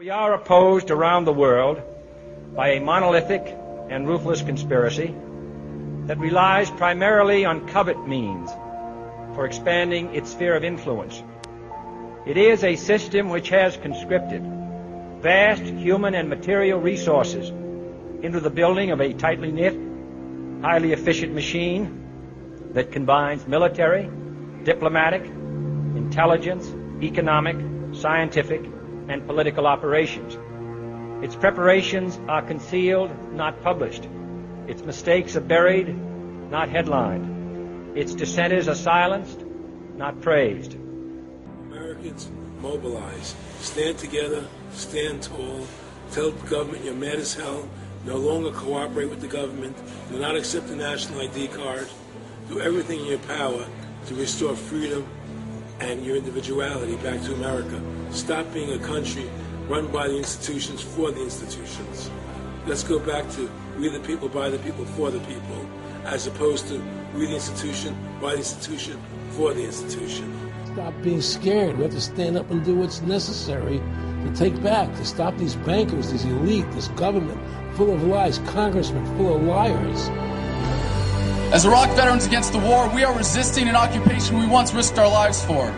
We are opposed around the world by a monolithic and ruthless conspiracy that relies primarily on covert means for expanding its sphere of influence. It is a system which has conscripted vast human and material resources into the building of a tightly knit, highly efficient machine that combines military, diplomatic, intelligence, economic, scientific, and political operations. Its preparations are concealed, not published. Its mistakes are buried, not headlined. Its dissenters are silenced, not praised. Americans, mobilize. Stand together, stand tall. Tell the government you're mad as hell. No longer cooperate with the government. Do not accept the national ID card. Do everything in your power to restore freedom and your individuality back to America. Stop being a country run by the institutions for the institutions. Let's go back to we the people, by the people, for the people, as opposed to we the institution, by the institution, for the institution. Stop being scared. We have to stand up and do what's necessary to take back, to stop these bankers, this elite, this government full of lies, congressmen full of liars. As Iraq veterans against the war, we are resisting an occupation we once risked our lives for.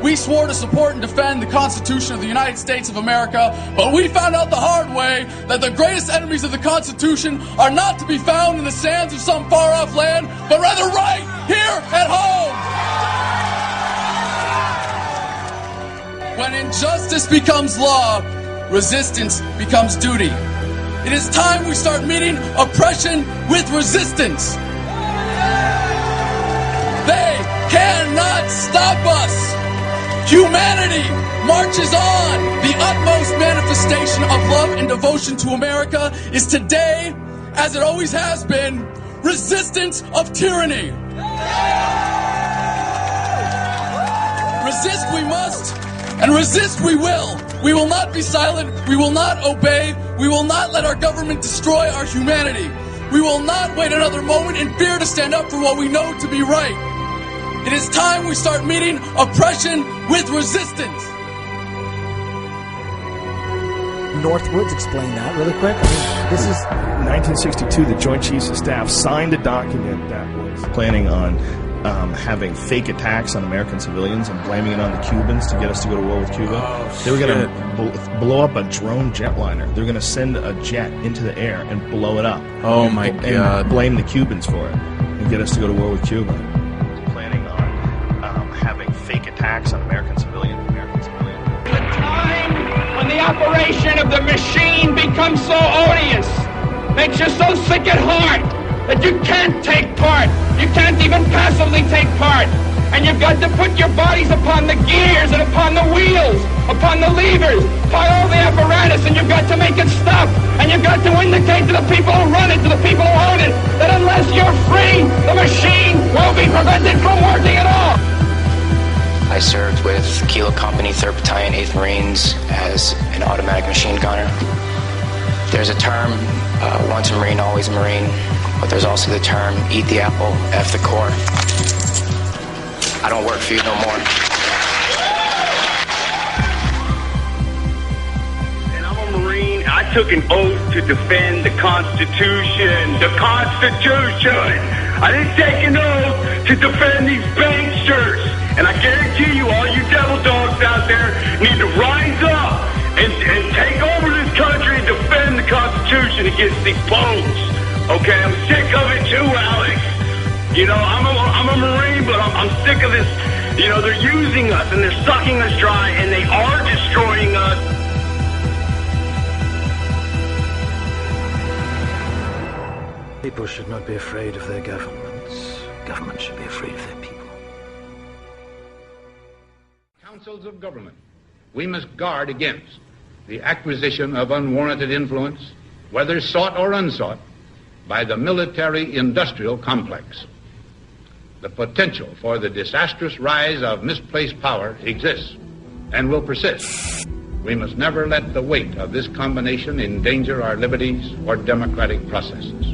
We swore to support and defend the Constitution of the United States of America, but we found out the hard way that the greatest enemies of the Constitution are not to be found in the sands of some far-off land, but rather right here at home. When injustice becomes law, resistance becomes duty. It is time we start meeting oppression with resistance. They cannot stop us. Humanity marches on. The utmost manifestation of love and devotion to America is today, as it always has been, resistance of tyranny. Resist we must, and resist we will. We will not be silent. We will not obey. We will not let our government destroy our humanity. We will not wait another moment in fear to stand up for what we know to be right. It is time we start meeting oppression with resistance. Northwoods, explain that really quick. This is 1962. The Joint Chiefs of Staff signed a document that was planning on having fake attacks on American civilians and blaming it on the Cubans to get us to go to war with Cuba. They were going to blow up a drone jetliner. They were going to send a jet into the air and blow it up. Oh my God! And blame the Cubans for it and get us to go to war with Cuba. Planning on having fake attacks on American civilians. The time when the operation of the machine becomes so odious, makes you so sick at heart that you can't take part. You can't even passively take part. And you've got to put your bodies upon the gears and upon the wheels, upon the levers, upon all the apparatus, and you've got to make it stop. And you've got to indicate to the people who run it, to the people who own it, that unless you're free, the machine will be prevented from working at all. I served with Kilo Company, 3rd Battalion, 8th Marines as an automatic machine gunner. There's a term, once a Marine, always a Marine, but there's also the term, eat the apple, F the Corps. I don't work for you no more. And I'm a Marine. I took an oath to defend the Constitution. The Constitution! I didn't take an oath to defend these banksters. And I guarantee you, all you devil dogs out there need to rise up and take over this country and defend the Constitution against these bones. Okay, I'm sick of it too, Alex. You know, I'm a Marine, but I'm sick of this. You know, they're using us and they're sucking us dry and they are destroying us. People should not be afraid of their governments. Governments should be afraid of their people. Councils of government, we must guard against the acquisition of unwarranted influence, whether sought or unsought, by the military-industrial complex. The potential for the disastrous rise of misplaced power exists and will persist. We must never let the weight of this combination endanger our liberties or democratic processes.